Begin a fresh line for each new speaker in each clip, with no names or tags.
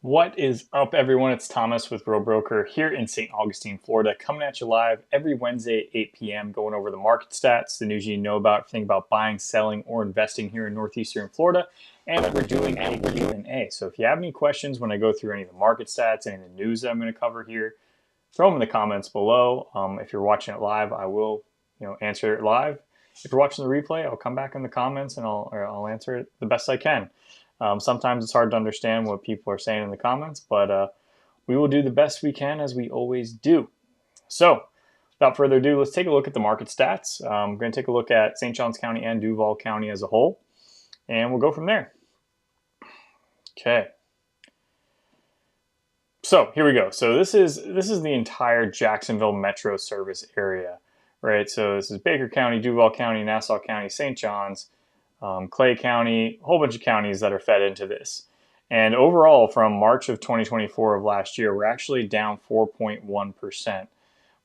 What is up, everyone? It's Thomas with Real Broker here in St. Augustine, Florida, coming at you live every Wednesday at 8 p.m., going over the market stats, the news you know about, everything about buying, selling, or investing here in Northeastern Florida. And we're doing a Q&A. So if you have any questions when I go through any of the market stats, any of the news that I'm going to cover here, throw them in the comments below. If you're watching it live, I will answer it live. If you're watching the replay, I'll come back in the comments and I'll answer it the best I can. Sometimes it's hard to understand what people are saying in the comments, but we will do the best we can as we always do. So without further ado, let's take a look at the market stats. I'm going to take a look at St. Johns County and Duval County as a whole, and we'll go from there. Okay. So here we go. So this is the entire Jacksonville metro service area, right? So this is Baker County, Duval County, Nassau County, St. Johns, Clay County, a whole bunch of counties that are fed into this. And overall, from March of 2024 of last year, we're actually down 4.1%,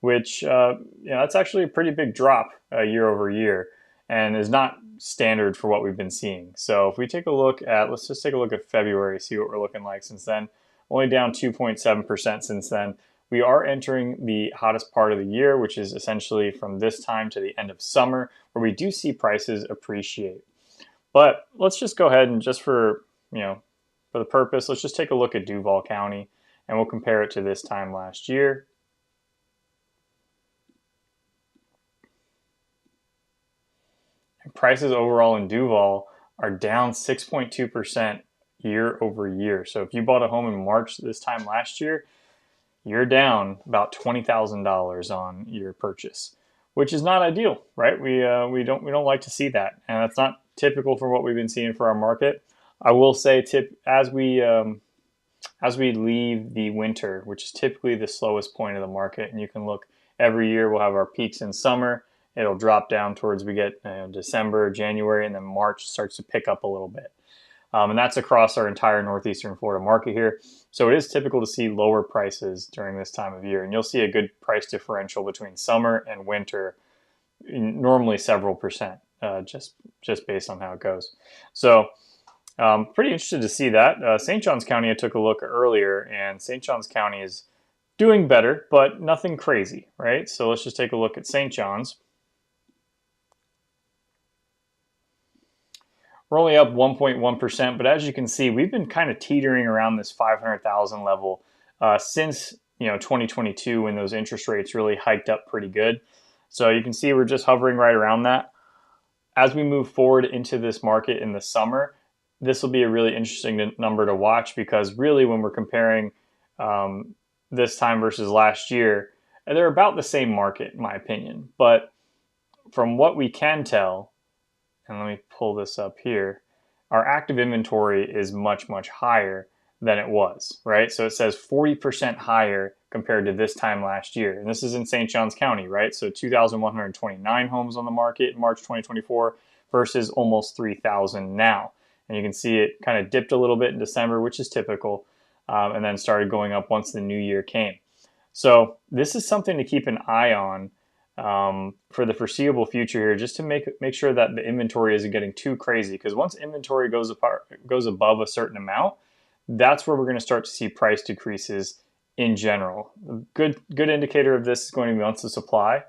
which that's actually a pretty big drop year over year and is not standard for what we've been seeing. So if we take a look at, let's just take a look at February, see what we're looking like since then. Only down 2.7% since then. We are entering the hottest part of the year, which is essentially from this time to the end of summer, where we do see prices appreciate. But let's just go ahead and just for the purpose, let's just take a look at Duval County and we'll compare it to this time last year. And prices overall in Duval are down 6.2% year over year. So if you bought a home in March this time last year, you're down about $20,000 on your purchase, which is not ideal, right? We don't like to see that, and that's not typical for what we've been seeing for our market. I will say, as we leave the winter, which is typically the slowest point of the market, and you can look every year, we'll have our peaks in summer. It'll drop down towards we get December, January, and then March starts to pick up a little bit. And that's across our entire Northeastern Florida market here. So it is typical to see lower prices during this time of year. And you'll see a good price differential between summer and winter, normally several percent, just based on how it goes. So pretty interested to see that. St. Johns County, I took a look earlier, and St. Johns County is doing better, but nothing crazy, right? So let's just take a look at St. Johns. We're only up 1.1%, but as you can see, we've been kind of teetering around this 500,000 level since 2022 when those interest rates really hiked up pretty good. So you can see we're just hovering right around that. As we move forward into this market in the summer, this will be a really interesting number to watch because really when we're comparing this time versus last year, they're about the same market in my opinion. But from what we can tell, and let me pull this up here, our active inventory is much, much higher than it was, right? So it says 40% higher compared to this time last year. And this is in St. Johns County, right? So 2,129 homes on the market in March 2024 versus almost 3,000 now. And you can see it kind of dipped a little bit in December, which is typical, and then started going up once the new year came. So this is something to keep an eye on for the foreseeable future here, just to make sure that the inventory isn't getting too crazy. Because once inventory goes above a certain amount, that's where we're going to start to see price decreases in general. A good indicator of this is going to be months of supply.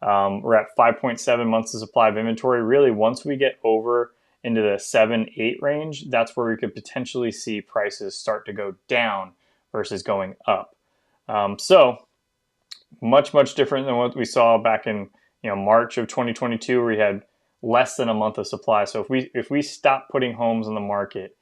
We're at 5.7 months of supply of inventory. Really, once we get over into the 7-8 range, that's where we could potentially see prices start to go down versus going up. So much different than what we saw back in March of 2022, where we had less than a month of supply. So if we stopped putting homes on the market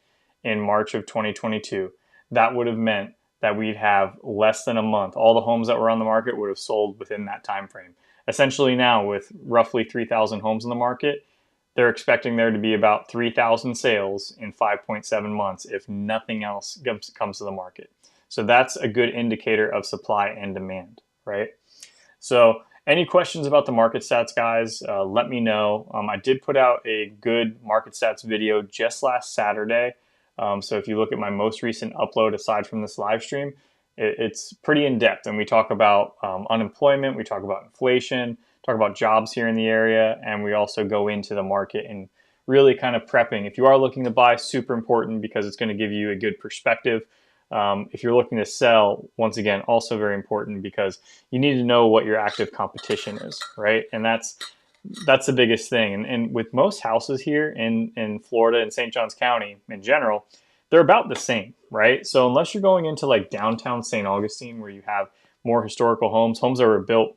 in March of 2022, that would have meant that we'd have less than a month. All the homes that were on the market would have sold within that time frame. Essentially now, with roughly 3,000 homes in the market, they're expecting there to be about 3,000 sales in 5.7 months if nothing else comes to the market. So that's a good indicator of supply and demand, right? So any questions about the market stats, guys, let me know. I did put out a good market stats video just last Saturday. So if you look at my most recent upload, aside from this live stream, it's pretty in-depth. And we talk about unemployment, we talk about inflation, talk about jobs here in the area, and we also go into the market and really kind of prepping. If you are looking to buy, super important because it's going to give you a good perspective If you're looking to sell, once again, also very important because you need to know what your active competition is, right? And that's the biggest thing. And with most houses here in Florida and St. Johns County in general, they're about the same, right? So unless you're going into like downtown St. Augustine where you have more historical homes that were built,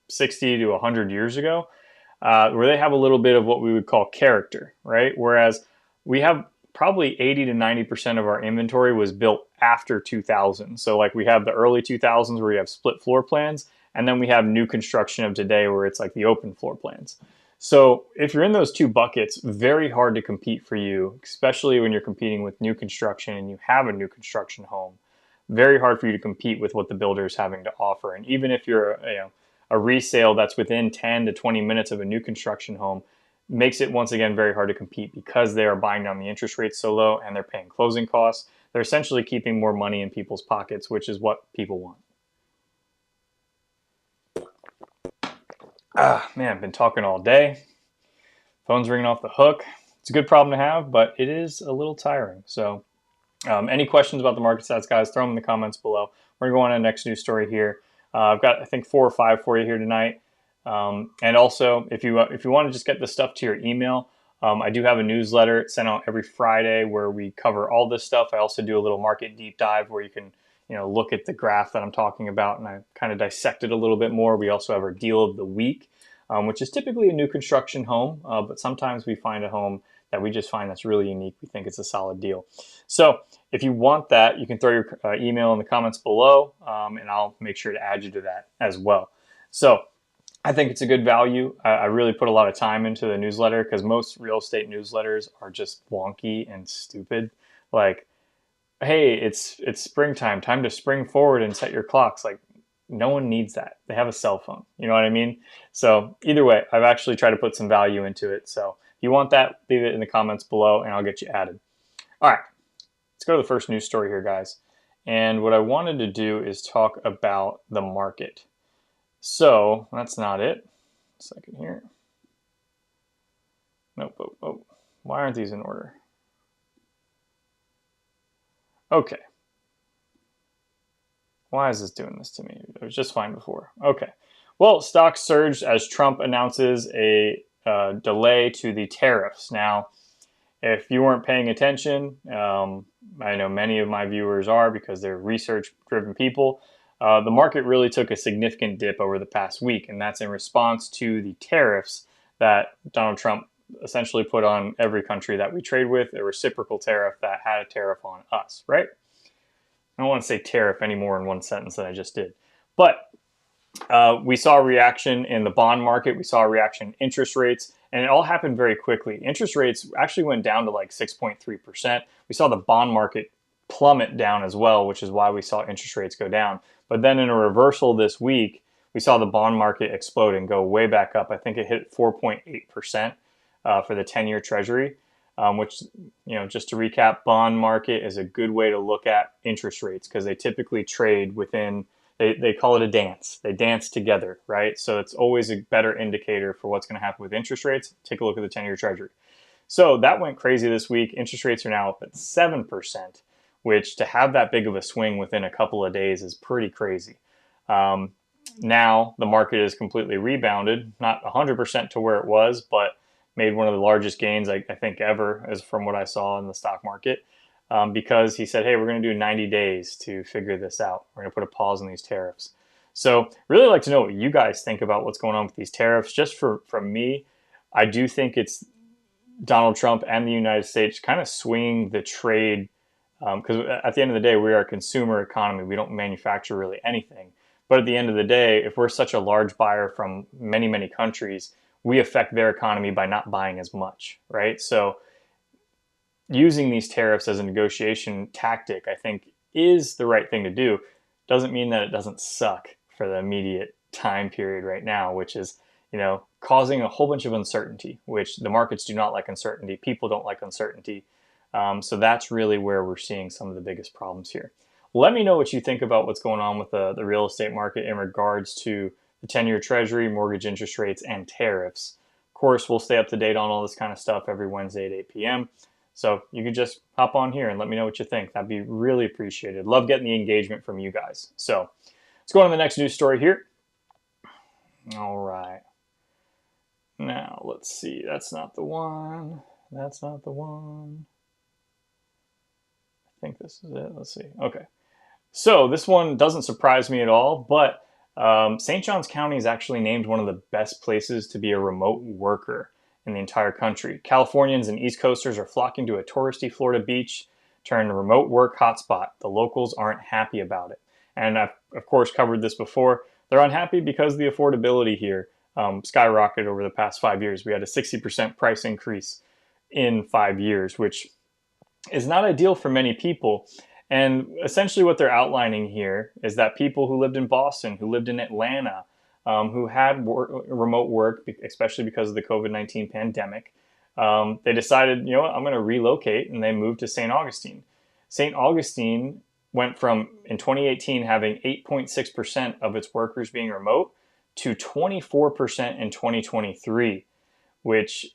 60 to 100 years ago, where they have a little bit of what we would call character, right? Whereas we have probably 80 to 90% of our inventory was built after 2000. So like we have the early 2000s where you have split floor plans, and then we have new construction of today where it's like the open floor plans. So if you're in those two buckets, very hard to compete for you, especially when you're competing with new construction and you have a new construction home. Very hard for you to compete with what the builder is having to offer. And even if you're a resale that's within 10 to 20 minutes of a new construction home, makes it once again very hard to compete because they are buying down the interest rates so low and they're paying closing costs. They're essentially keeping more money in people's pockets, which is what people want. Man, I've been talking all day. Phone's ringing off the hook. It's a good problem to have, but it is a little tiring. So any questions about the market stats, guys, throw them in the comments below. We're going to go on to the next news story here. I've got, I think, 4 or 5 for you here tonight. And also, if you want to just get this stuff to your email, I do have a newsletter sent out every Friday where we cover all this stuff. I also do a little market deep dive where you can look at the graph that I'm talking about, and I kind of dissect it a little bit more. We also have our deal of the week, which is typically a new construction home, but sometimes we find a home that we just find that's really unique. We think it's a solid deal. So if you want that, you can throw your email in the comments below, and I'll make sure to add you to that as well. So I think it's a good value. I really put a lot of time into the newsletter because most real estate newsletters are just wonky and stupid. Like, hey, it's springtime, time to spring forward and set your clocks. Like, no one needs that. They have a cell phone. You know what I mean? So either way, I've actually tried to put some value into it. So if you want that, leave it in the comments below and I'll get you added. All right, let's go to the first news story here, guys. And what I wanted to do is talk about the market. So that's not it. A second here. Nope. Oh. Why aren't these in order? Okay. Why is this doing this to me? It was just fine before. Okay. Well, stocks surged as Trump announces a delay to the tariffs. Now, if you weren't paying attention, I know many of my viewers are because they're research-driven people. The market really took a significant dip over the past week, and that's in response to the tariffs that Donald Trump essentially put on every country that we trade with, a reciprocal tariff that had a tariff on us, right? I don't want to say tariff anymore in one sentence than I just did. But we saw a reaction in the bond market. We saw a reaction in interest rates, and it all happened very quickly. Interest rates actually went down to like 6.3%. We saw the bond market plummet down as well, which is why we saw interest rates go down. But then in a reversal this week, we saw the bond market explode and go way back up. I think it hit 4.8% for the 10-year Treasury, which, just to recap, bond market is a good way to look at interest rates because they typically trade within, they call it a dance. They dance together, right? So it's always a better indicator for what's going to happen with interest rates. Take a look at the 10-year Treasury. So that went crazy this week. Interest rates are now up at 7%, which to have that big of a swing within a couple of days is pretty crazy. Now the market is completely rebounded, not 100% to where it was, but made one of the largest gains I think ever, as from what I saw in the stock market, because he said, hey, we're going to do 90 days to figure this out. We're going to put a pause on these tariffs. So really like to know what you guys think about what's going on with these tariffs. Just from me, I do think it's Donald Trump and the United States kind of swinging the trade, because at the end of the day, we are a consumer economy. We don't manufacture really anything. But at the end of the day, if we're such a large buyer from many, many countries, we affect their economy by not buying as much, right? So using these tariffs as a negotiation tactic, I think, is the right thing to do. Doesn't mean that it doesn't suck for the immediate time period right now, which is, causing a whole bunch of uncertainty, which the markets do not like uncertainty. People don't like uncertainty. So that's really where we're seeing some of the biggest problems here. Let me know what you think about what's going on with the real estate market in regards to the 10-year Treasury, mortgage interest rates, and tariffs. Of course, we'll stay up to date on all this kind of stuff every Wednesday at 8 p.m. So you could just hop on here and let me know what you think. That'd be really appreciated. Love getting the engagement from you guys. So let's go on to the next news story here. All right. Now let's see. That's not the one. That's not the one. I think this is it. Let's see. Okay. So this one doesn't surprise me at all, but St. Johns County is actually named one of the best places to be a remote worker in the entire country. Californians and East Coasters are flocking to a touristy Florida beach turned remote work hotspot. The locals aren't happy about it. And I've, of course, covered this before. They're unhappy because the affordability here skyrocketed over the past 5 years. We had a 60% price increase in 5 years, which is not ideal for many people. And essentially what they're outlining here is that people who lived in Boston, who lived in Atlanta, who had remote work, especially because of the COVID-19 pandemic, they decided, you know what, I'm going to relocate, and they moved to St. Augustine. St. Augustine went from, in 2018, having 8.6% of its workers being remote to 24% in 2023, which,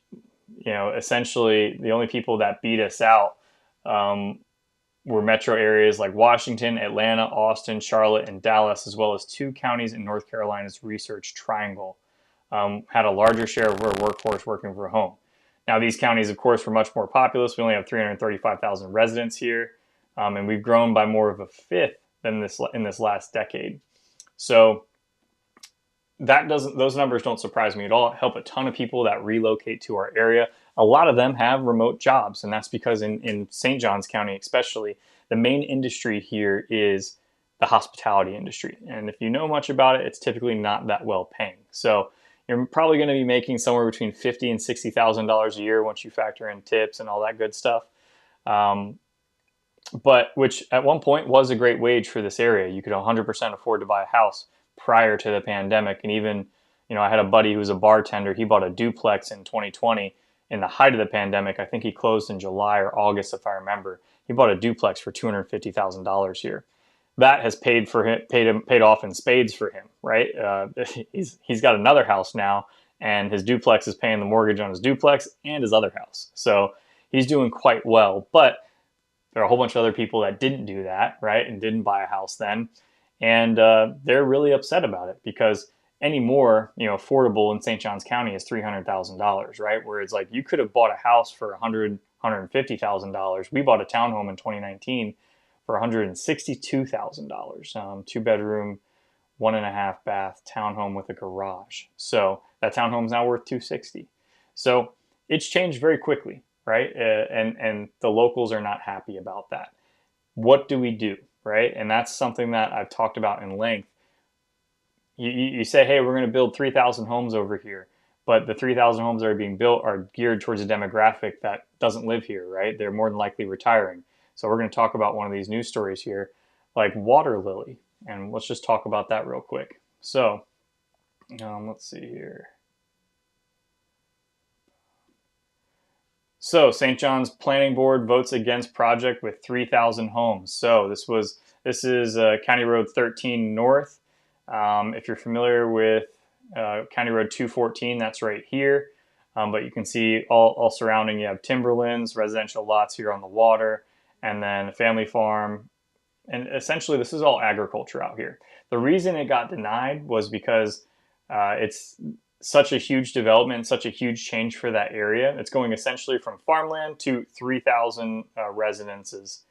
you know, essentially the only people that beat us out were metro areas like Washington, Atlanta, Austin, Charlotte, and Dallas, as well as 2 counties in North Carolina's Research Triangle, had a larger share of their workforce working from home. Now, these counties, of course, were much more populous. We only have 335,000 residents here, and we've grown by more of a fifth than in this last decade. So those numbers don't surprise me at all. It help a ton of people that relocate to our area. A lot of them have remote jobs, and that's because in St. Johns County especially, the main industry here is the hospitality industry. And if you know much about it, it's typically not that well paying. So you're probably going to be making somewhere between $50,000 and $60,000 a year once you factor in tips and all that good stuff. But which at one point was a great wage for this area. You could 100% afford to buy a house prior to the pandemic. And even, you know, I had a buddy who was a bartender. He bought a duplex in 2020 in the height of the pandemic. I think he closed in July or August, if I remember. He bought a duplex for $250,000 here. That has paid off in spades for him, right? He's got another house now, and his duplex is paying the mortgage on his duplex and his other house. So he's doing quite well. But there are a whole bunch of other people that didn't do that, right, and didn't buy a house then. And they're really upset about it because anymore, you know, affordable in St. Johns County is $300,000, right? Where it's like you could have bought a house for $150,000. We bought a townhome in 2019 for $162,000, 2-bedroom, 1.5 bath townhome with a garage. So that townhome is now worth $260,000. So it's changed very quickly, right? And the locals are not happy about that. What do we do, right? And that's something that I've talked about in length. You say, hey, we're going to build 3,000 homes over here, but the 3,000 homes that are being built are geared towards a demographic that doesn't live here, right? They're more than likely retiring. So we're going to talk about one of these news stories here, like Water Lily, and let's just talk about that real quick. So let's see here. So St. John's Planning Board votes against project with 3,000 homes. So this is County Road 13 North. If you're familiar with County Road 214, that's right here. But you can see all surrounding, you have timberlands, residential lots here on the water, and then a family farm. And essentially, this is all agriculture out here. The reason it got denied was because it's such a huge development, such a huge change for that area. It's going essentially from farmland to 3,000 residences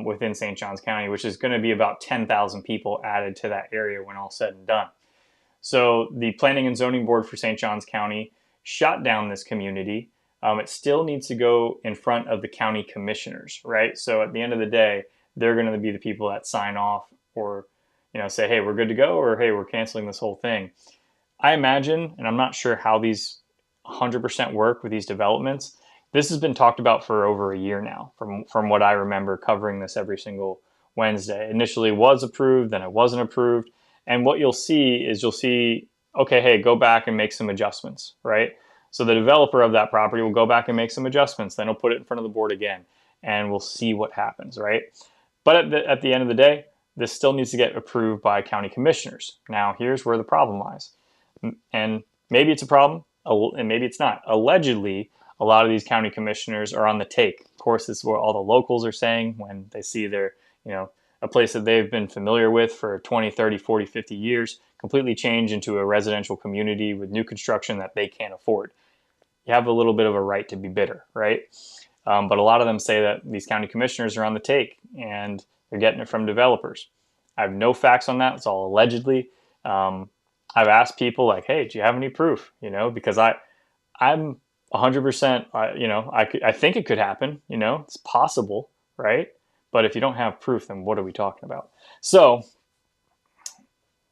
within St. Johns County, which is going to be about 10,000 people added to that area when all said and done. So the Planning and Zoning Board for St. Johns County shot down this community. It still needs to go in front of the county commissioners, right? So at the end of the day, they're going to be the people that sign off or, you know, say, hey, we're good to go, or hey, we're canceling this whole thing. I imagine, and I'm not sure how these 100% work with these developments, this has been talked about for over a year now, from what I remember covering this every single Wednesday. Initially was approved, then it wasn't approved. And what you'll see, okay, hey, go back and make some adjustments, right? So the developer of that property will go back and make some adjustments. Then he'll put it in front of the board again, and we'll see what happens, right? But at the end of the day, this still needs to get approved by county commissioners. Now, here's where the problem lies. And maybe it's a problem, and maybe it's not. Allegedly, a lot of these county commissioners are on the take. Of course, this is what all the locals are saying when they see their, a place that they've been familiar with for 20, 30, 40, 50 years completely change into a residential community with new construction that they can't afford. You have a little bit of a right to be bitter, right? But a lot of them say that these county commissioners are on the take and they're getting it from developers. I have no facts on that. It's all allegedly. I've asked people like, hey, do you have any proof? Because I'm 100%, I think it could happen, it's possible, right? But if you don't have proof, then what are we talking about? So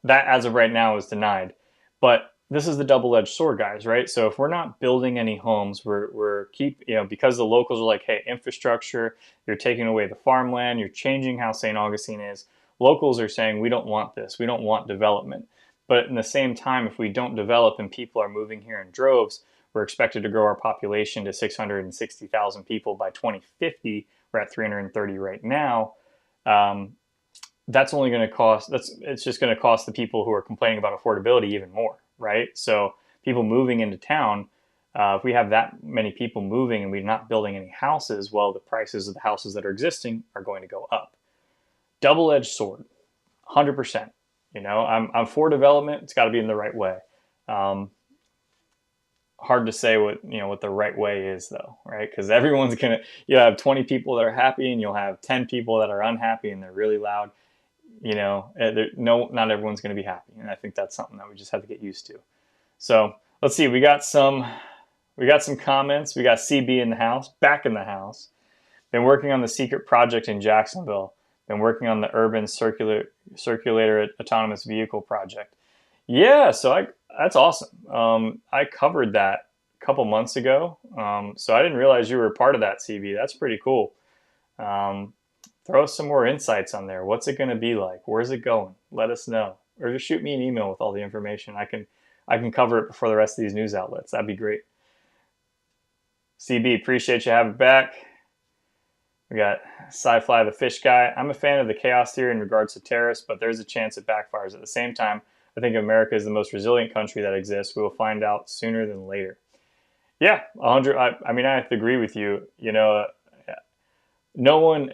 that as of right now is denied. But this is the double-edged sword, guys, right? So if we're not building any homes, we're because the locals are like, hey, infrastructure, you're taking away the farmland, you're changing how St. Augustine is. Locals are saying, we don't want this. We don't want development. But in the same time, if we don't develop and people are moving here in droves, we're expected to grow our population to 660,000 people by 2050. We're at 330 right now. That's only going to cost, it's just going to cost the people who are complaining about affordability even more, right? So people moving into town, if we have that many people moving and we're not building any houses, well, the prices of the houses that are existing are going to go up. Double-edged sword, 100%. I'm for development. It's got to be in the right way. Hard to say what the right way is, though, right? Because everyone's you'll have 20 people that are happy and you'll have 10 people that are unhappy and they're really loud. Not everyone's going to be happy, and I think that's something that we just have to get used to. So let's see. We got some comments. We got CB in the house, back in the house. Been working on the secret project in Jacksonville. Been working on the urban circulator autonomous vehicle project. Yeah, so that's awesome. I covered that a couple months ago, so I didn't realize you were a part of that, CB. That's pretty cool. Throw us some more insights on there. What's it going to be like? Where's it going? Let us know, or just shoot me an email with all the information. I can cover it before the rest of these news outlets. That'd be great. CB, appreciate you having back. We got Sci-Fly the Fish Guy. I'm a fan of the chaos theory in regards to tariffs, but there's a chance it backfires. At the same time, I think America is the most resilient country that exists. We will find out sooner than later. Yeah, 100. I mean, I have to agree with you. No one.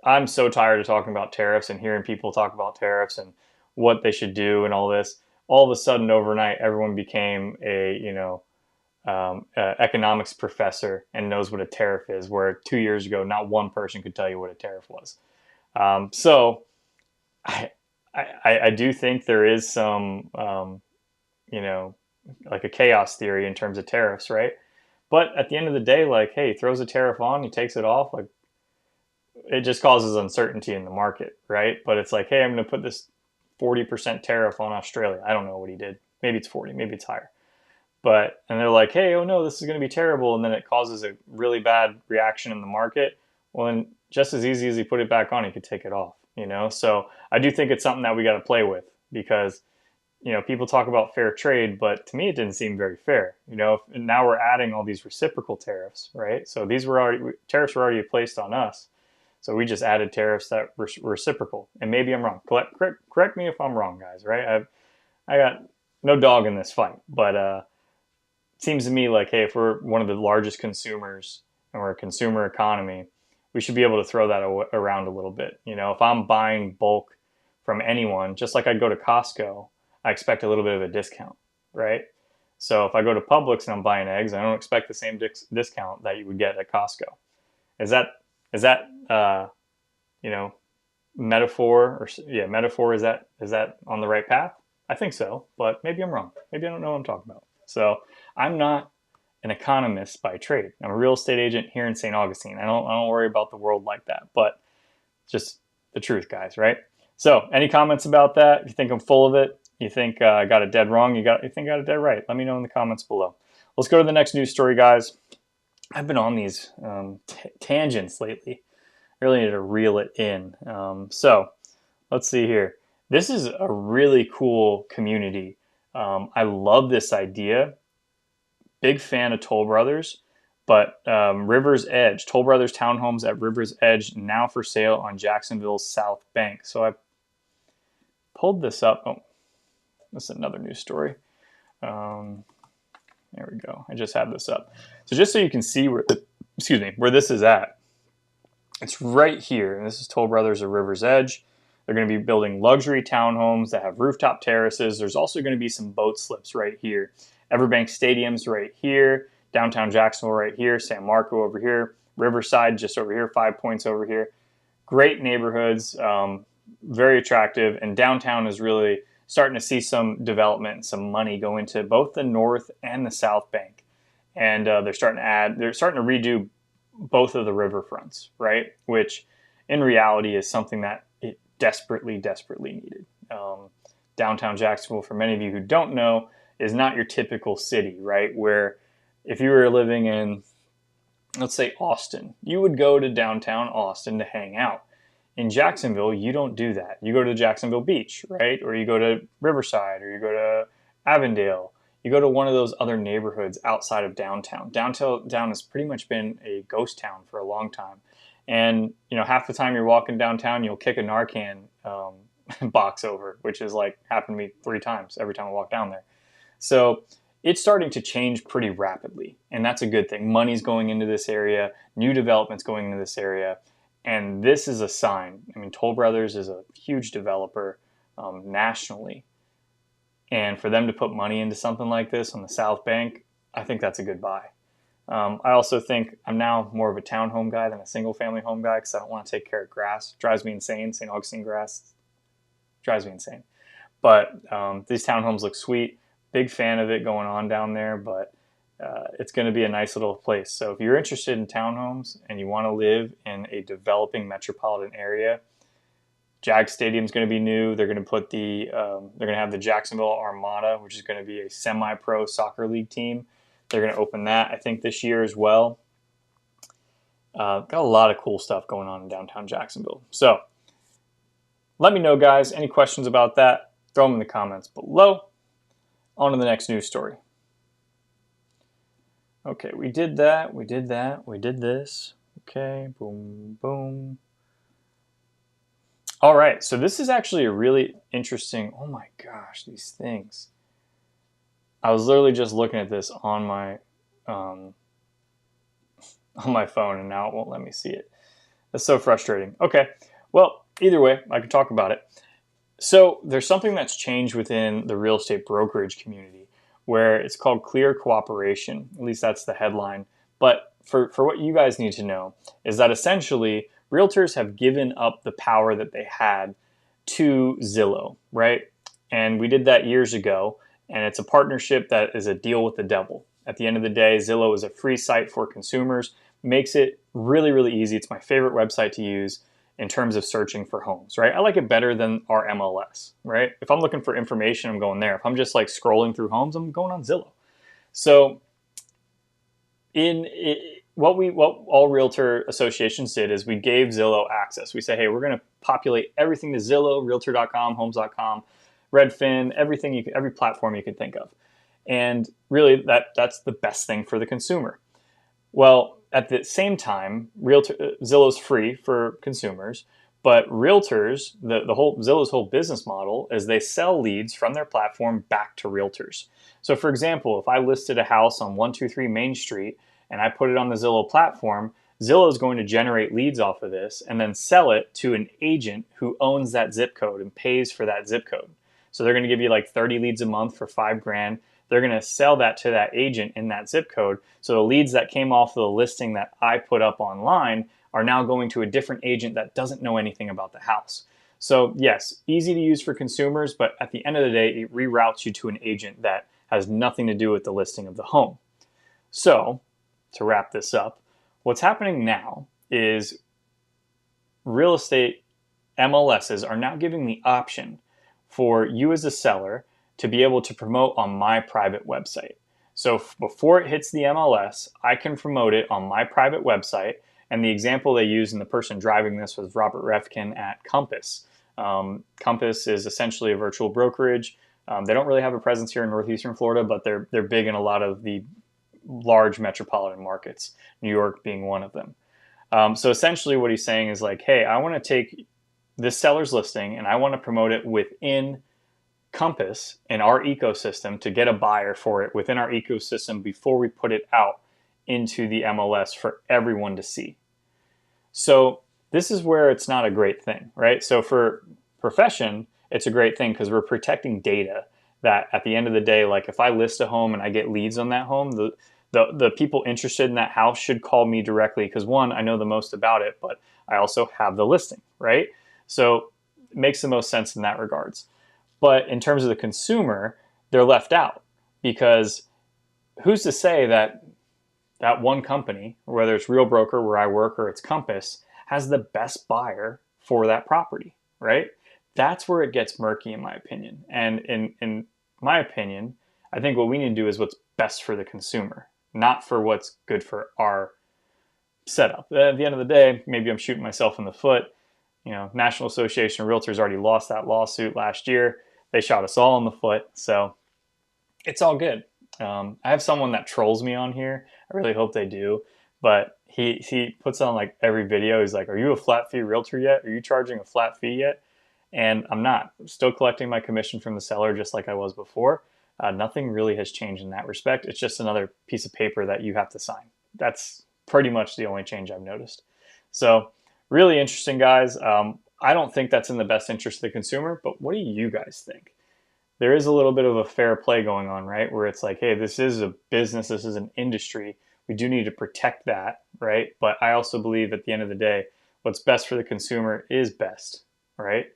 I'm so tired of talking about tariffs and hearing people talk about tariffs and what they should do and all this. All of a sudden, overnight, everyone became a economics professor and knows what a tariff is, where 2 years ago, not one person could tell you what a tariff was. So I do think there is some, like a chaos theory in terms of tariffs, right? But at the end of the day, like, hey, he throws a tariff on, he takes it off, like, it just causes uncertainty in the market, right? But it's like, hey, I'm going to put this 40% tariff on Australia. I don't know what he did. Maybe it's 40, maybe it's higher. And they're like, hey, oh no, this is going to be terrible. And then it causes a really bad reaction in the market. Well, then just as easy as he put it back on, he could take it off, So I do think it's something that we got to play with because, people talk about fair trade, but to me, it didn't seem very fair. Now we're adding all these reciprocal tariffs, right? So tariffs were already placed on us. So we just added tariffs that were reciprocal. And maybe I'm wrong. Correct me if I'm wrong, guys, right? I got no dog in this fight, but it seems to me like, hey, if we're one of the largest consumers and we're a consumer economy, we should be able to throw that around a little bit. If I'm buying bulk from anyone, just like I'd go to Costco, I expect a little bit of a discount, right? So if I go to Publix and I'm buying eggs, I don't expect the same discount that you would get at Costco. Is that metaphor metaphor, is that on the right path? I think so, but maybe I'm wrong. Maybe I don't know what I'm talking about. So I'm not an economist by trade. I'm a real estate agent here in St. Augustine. I don't worry about the world like that, but just the truth, guys, right? So any comments about that? You think I'm full of it? You think I got it dead wrong? You think I got it dead right? Let me know in the comments below. Let's go to the next news story, guys. I've been on these tangents lately. I really need to reel it in. So let's see here. This is a really cool community. I love this idea. Big fan of Toll Brothers, but RiversEdge, Toll Brothers townhomes at RiversEdge, now for sale on Jacksonville's Southbank. So I pulled this up. Oh, this is another news story. There we go. I just had this up. So just so you can see where, excuse me, where this is at, it's right here. And this is Toll Brothers of RiversEdge. They're going to be building luxury townhomes that have rooftop terraces. There's also going to be some boat slips right here. Everbank Stadium's right here. Downtown Jacksonville right here. San Marco over here. Riverside just over here. 5 Points over here. Great neighborhoods, very attractive. And downtown is really starting to see some development and some money go into both the North and the South Bank. And they're starting to redo both of the riverfronts, right? Which in reality is something that it desperately needed. Downtown Jacksonville, for many of you who don't know, is not your typical city, right? Where if you were living in, let's say, Austin, you would go to downtown Austin to hang out. In Jacksonville, you don't do that. You go to Jacksonville Beach, right? Or you go to Riverside, or you go to Avondale. You go to one of those other neighborhoods outside of downtown. Downtown has pretty much been a ghost town for a long time. And, you know, half the time you're walking downtown, you'll kick a Narcan box over, which is like happened to me 3 times every time I walk down there. So it's starting to change pretty rapidly. And that's a good thing. Money's going into this area, new development's going into this area. And this is a sign. I mean, Toll Brothers is a huge developer nationally. And for them to put money into something like this on the South Bank, I think that's a good buy. I also think I'm now more of a townhome guy than a single family home guy because I don't want to take care of grass. It drives me insane. St. Augustine grass drives me insane. But these townhomes look sweet. Big fan of it going on down there, but it's going to be a nice little place. So if you're interested in townhomes and you want to live in a developing metropolitan area, Jag Stadium is going to be new. They're going to put they're going to have the Jacksonville Armada, which is going to be a semi-pro soccer league team. They're going to open that, I think, this year as well. Got a lot of cool stuff going on in downtown Jacksonville. So let me know, guys. Any questions about that? Throw them in the comments below. On to the next news story. Okay, we did that. We did that. We did this. Okay, boom, boom. All right, so this is actually a really interesting, oh my gosh, these things. I was literally just looking at this on my phone, and now it won't let me see it. That's so frustrating. Okay, well, either way, I can talk about it. So there's something that's changed within the real estate brokerage community where it's called clear cooperation. At least that's the headline. But for what you guys need to know is that essentially realtors have given up the power that they had to Zillow, right? And we did that years ago, and it's a partnership that is a deal with the devil. At the end of the day, Zillow is a free site for consumers, makes it really easy. It's my favorite website to use in terms of searching for homes, right? I like it better than our MLS, right? If I'm looking for information, I'm going there. If I'm just like scrolling through homes, I'm going on Zillow. So what all realtor associations did is we gave Zillow access. We say, hey, we're going to populate everything to Zillow, realtor.com, homes.com, Redfin, every platform you could think of. And really that's the best thing for the consumer. Well, at the same time, Zillow's free for consumers, but realtors, Zillow's whole business model is they sell leads from their platform back to realtors. So for example, if I listed a house on 123 Main Street and I put it on the Zillow platform, Zillow is going to generate leads off of this and then sell it to an agent who owns that zip code and pays for that zip code. So they're going to give you like 30 leads a month for $5,000. They're going to sell that to that agent in that zip code. So the leads that came off of the listing that I put up online are now going to a different agent that doesn't know anything about the house. So yes, easy to use for consumers, but at the end of the day, it reroutes you to an agent that has nothing to do with the listing of the home. So to wrap this up, what's happening now is real estate MLSs are now giving the option for you as a seller to be able to promote on my private website. So before it hits the MLS, I can promote it on my private website. And the example they used, and the person driving this was Robert Refkin at Compass. Compass is essentially a virtual brokerage. They don't really have a presence here in Northeastern Florida, but they're big in a lot of the large metropolitan markets, New York being one of them. So essentially what he's saying is like, hey, I want to take this seller's listing and I want to promote it within Compass in our ecosystem to get a buyer for it within our ecosystem before we put it out into the MLS for everyone to see. So this is where it's not a great thing, right? So for profession, it's a great thing because we're protecting data that at the end of the day, like if I list a home and I get leads on that home, the people interested in that house should call me directly because one, I know the most about it, but I also have the listing, right? So it makes the most sense in that regards. But in terms of the consumer, they're left out because who's to say that that one company, whether it's Real Broker where I work or it's Compass, has the best buyer for that property, right? That's where it gets murky in my opinion. And in my opinion, I think what we need to do is what's best for the consumer, not for what's good for our setup. At the end of the day, maybe I'm shooting myself in the foot. You know, National Association of Realtors already lost that lawsuit last year. They shot us all in the foot. So it's all good. I have someone that trolls me on here. I really hope they do. But he puts on like every video. He's like, "Are you a flat fee realtor yet? Are you charging a flat fee yet?" And I'm not. I'm still collecting my commission from the seller just like I was before. Nothing really has changed in that respect. It's just another piece of paper that you have to sign. That's pretty much the only change I've noticed. So really interesting, guys. I don't think that's in the best interest of the consumer, but what do you guys think? There is a little bit of a fair play going on, right? Where it's like, hey, this is a business, this is an industry. We do need to protect that, right? But I also believe at the end of the day, what's best for the consumer is best, right?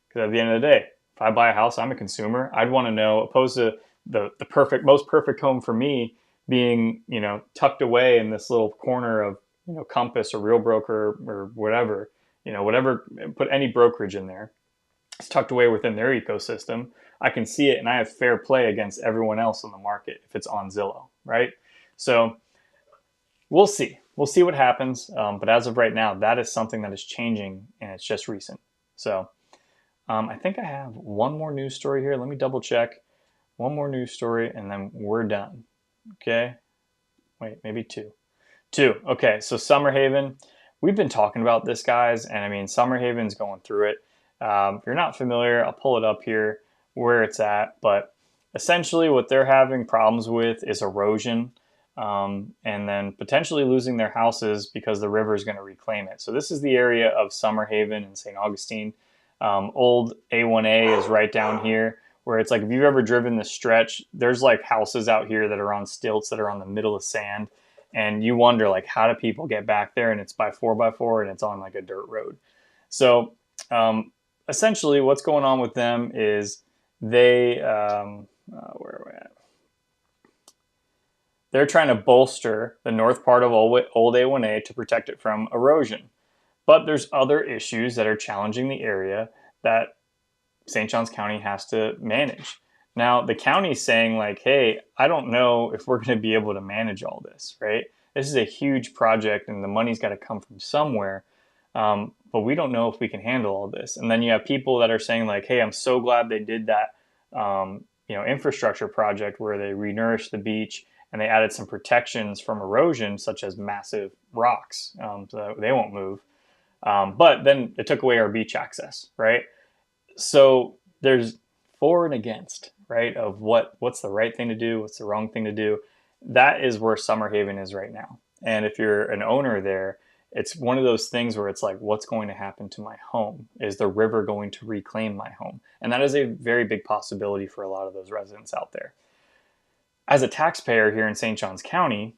Because at the end of the day, if I buy a house, I'm a consumer. I'd want to know, opposed to the most perfect home for me being, you know, tucked away in this little corner of, you know, Compass or Real Broker or whatever, you know, whatever, put any brokerage in there. It's tucked away within their ecosystem. I can see it and I have fair play against everyone else on the market if it's on Zillow, right? So we'll see. We'll see what happens. But as of right now, that is something that is changing and it's just recent. So I think I have one more news story here. Let me double check. One more news story and then we're done. Okay. Wait, maybe two. Okay. So Summerhaven, we've been talking about this, guys. And I mean, Summerhaven's going through it. If you're not familiar, I'll pull it up here where it's at. But essentially what they're having problems with is erosion and then potentially losing their houses because the river is going to reclaim it. So this is the area of Summerhaven and St. Augustine. Old A1A is right down here where it's like if you've ever driven the stretch, there's like houses out here that are on stilts that are on the middle of sand. And you wonder like how do people get back there? And it's by 4x4 and it's on like a dirt road. So essentially what's going on with them is they, where are we at? They're trying to bolster the north part of old A1A to protect it from erosion. But there's other issues that are challenging the area that St. Johns County has to manage. Now, the county's saying like, hey, I don't know if we're going to be able to manage all this, right? This is a huge project and the money's got to come from somewhere. But we don't know if we can handle all this. And then you have people that are saying like, hey, I'm so glad they did that, infrastructure project where they renourished the beach and they added some protections from erosion, such as massive rocks, so that they won't move. But then it took away our beach access, right? So there's for and against, right? Of what's the right thing to do, what's the wrong thing to do. That is where Summerhaven is right now. And if you're an owner there, it's one of those things where it's like, what's going to happen to my home? Is the river going to reclaim my home? And that is a very big possibility for a lot of those residents out there. As a taxpayer here in St. Johns County,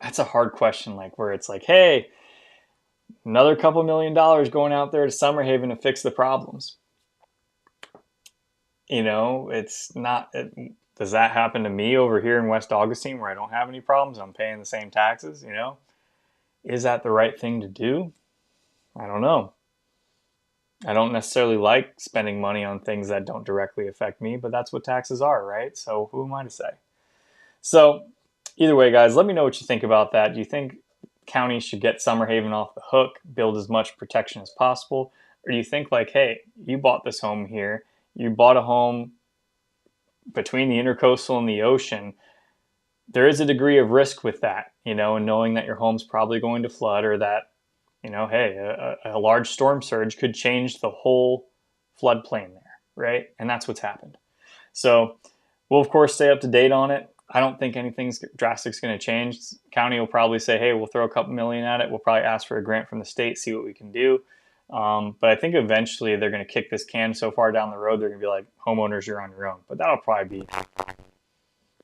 that's a hard question, like where it's like, hey, another couple $1 million going out there to Summerhaven to fix the problems. You know, it's not, does that happen to me over here in West Augustine where I don't have any problems? I'm paying the same taxes, you know? Is that the right thing to do? I don't know. I don't necessarily like spending money on things that don't directly affect me, but that's what taxes are, right? So who am I to say? So either way, guys, let me know what you think about that. Do you think counties should get Summerhaven off the hook, build as much protection as possible? Or do you think like, hey, you bought this home here, you bought a home between the intercoastal and the ocean, there is a degree of risk with that, you know, and knowing that your home's probably going to flood or that, you know, hey, a large storm surge could change the whole floodplain there, right? And that's what's happened. So we'll, of course, stay up to date on it. I don't think anything's drastic is going to change. County will probably say, hey, we'll throw a couple million at it. We'll probably ask for a grant from the state, see what we can do. But I think eventually they're going to kick this can so far down the road, they're going to be like, homeowners, you're on your own. But that'll probably be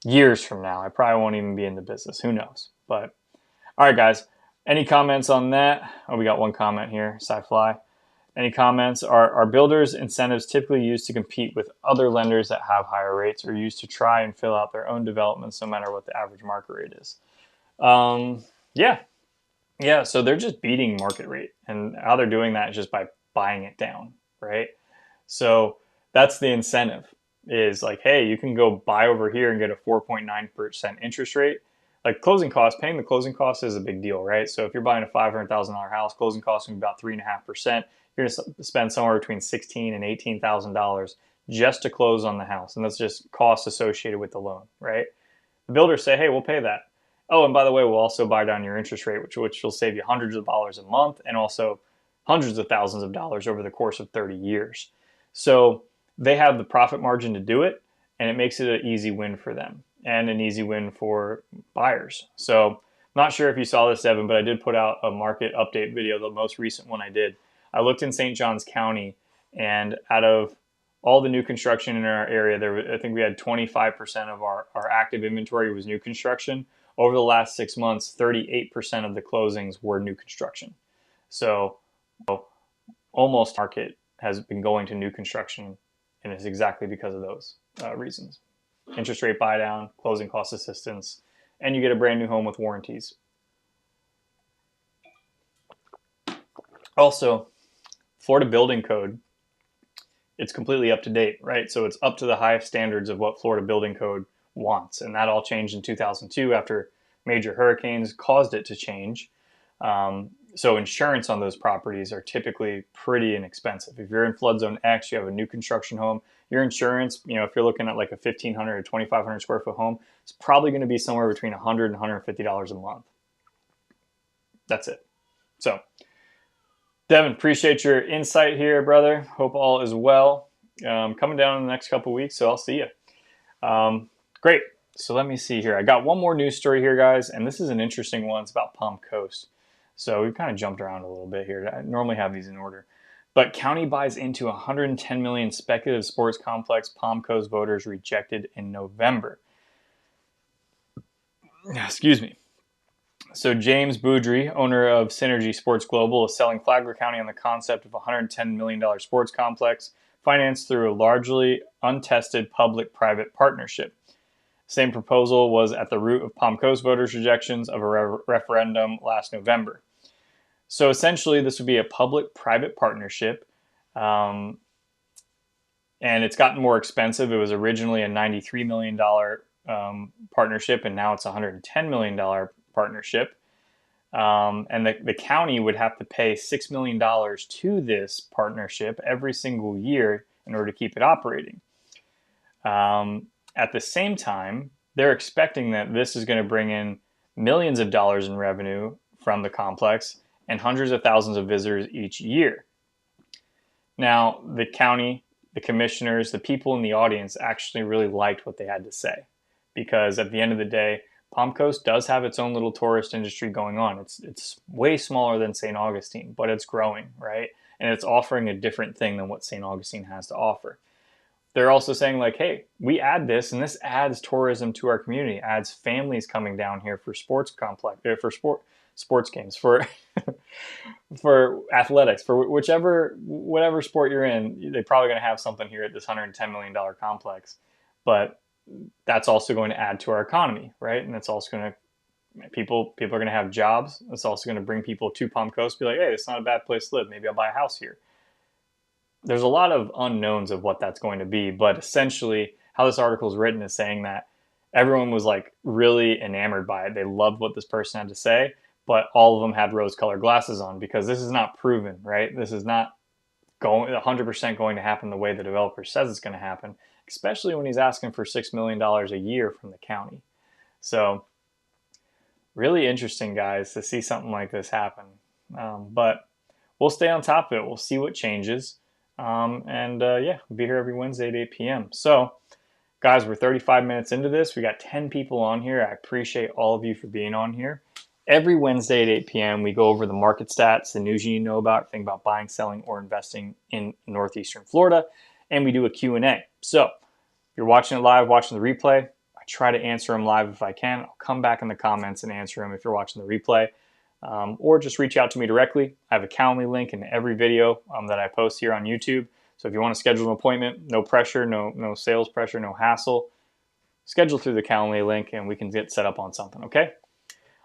years from now. I probably won't even be in the business. Who knows? But all right, guys. Any comments on that? Oh, we got one comment here, Sci-Fly. Any comments? Are builders' incentives typically used to compete with other lenders that have higher rates, or used to try and fill out their own developments no matter what the average market rate is? Yeah. Yeah, so they're just beating market rate. And how they're doing that is just by buying it down, right? So that's the incentive, is like, hey, you can go buy over here and get a 4.9% interest rate. Like closing costs, paying the closing costs is a big deal, right? So if you're buying a $500,000 house, closing costs are about 3.5%. You're going to spend somewhere between $16,000 and $18,000 just to close on the house, and that's just costs associated with the loan, right? The builders say, hey, we'll pay that. Oh, and by the way, we'll also buy down your interest rate, which will save you hundreds of dollars a month and also hundreds of thousands of dollars over the course of 30 years. So they have the profit margin to do it, and it makes it an easy win for them and an easy win for buyers. So I'm not sure if you saw this, Evan, but I did put out a market update video, the most recent one I did. I looked in St. Johns County, and out of all the new construction in our area, I think we had 25% of our active inventory was new construction. Over the last 6 months, 38% of the closings were new construction. So almost market has been going to new construction, and it's exactly because of those reasons. Interest rate buy down, closing cost assistance, and you get a brand new home with warranties. Also, Florida building code, it's completely up to date, right? So it's up to the highest standards of what Florida building code wants. And that all changed in 2002 after major hurricanes caused it to change. So insurance on those properties are typically pretty inexpensive. If you're in flood zone X, you have a new construction home, your insurance, if you're looking at like a 1,500 or 2,500 square foot home, it's probably going to be somewhere between $100 and $150 a month. That's it. So Devin, appreciate your insight here, brother. Hope all is well. Coming down in the next couple weeks, so I'll see you. Great. So let me see here. I got one more news story here, guys, and this is an interesting one. It's about Palm Coast. So we've kind of jumped around a little bit here. I normally have these in order. But county buys into $110 million speculative sports complex. Palm Coast voters rejected in November. Excuse me. So James Boudry, owner of Synergy Sports Global, is selling Flagler County on the concept of a $110 million sports complex financed through a largely untested public-private partnership. Same proposal was at the root of Palm Coast voters' rejections of a referendum last November. So essentially, this would be a public-private partnership, and it's gotten more expensive. It was originally a $93 million partnership, and now it's a $110 million partnership. And the county would have to pay $6 million to this partnership every single year in order to keep it operating. At the same time, they're expecting that this is going to bring in millions of dollars in revenue from the complex and hundreds of thousands of visitors each year. Now, the county, the commissioners, the people in the audience actually really liked what they had to say, because at the end of the day, Palm Coast does have its own little tourist industry going on. It's way smaller than St. Augustine, but it's growing, right? And it's offering a different thing than what St. Augustine has to offer. They're also saying like, hey, we add this, and this adds tourism to our community, adds families coming down here for sports games, for for athletics, for whatever sport you're in. They're probably going to have something here at this $110 million complex, but that's also going to add to our economy, right? And it's also going to, people are going to have jobs. It's also going to bring people to Palm Coast, be like, hey, it's not a bad place to live. Maybe I'll buy a house here. There's a lot of unknowns of what that's going to be, but essentially how this article is written is saying that everyone was like really enamored by it. They loved what this person had to say, but all of them had rose-colored glasses on, because this is not proven, right? This is not 100% going to happen the way the developer says it's going to happen, especially when he's asking for $6 million a year from the county. So really interesting, guys, to see something like this happen. But we'll stay on top of it. We'll see what changes. Yeah, we'll be here every Wednesday at 8 p.m. So Guys, we're 35 minutes into this. We got 10 people on here. I appreciate all of you for being on here. Every Wednesday at 8 p.m., we go over the market stats, the news you need to know about, think about buying, selling, or investing in Northeastern Florida, and we do a Q&A. So if you're watching it live, watching the replay, I try to answer them live if I can. I'll come back in the comments and answer them if you're watching the replay, or just reach out to me directly. I have a Calendly link in every video that I post here on YouTube. So if you want to schedule an appointment, no pressure, no sales pressure, no hassle, schedule through the Calendly link and we can get set up on something, okay?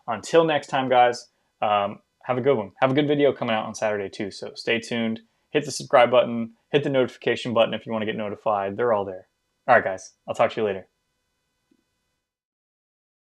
Until next time, guys, have a good one. Have a good video coming out on Saturday too, so stay tuned. Hit the subscribe button, hit the notification button if you want to get notified. They're all there. All right, guys, I'll talk to you later.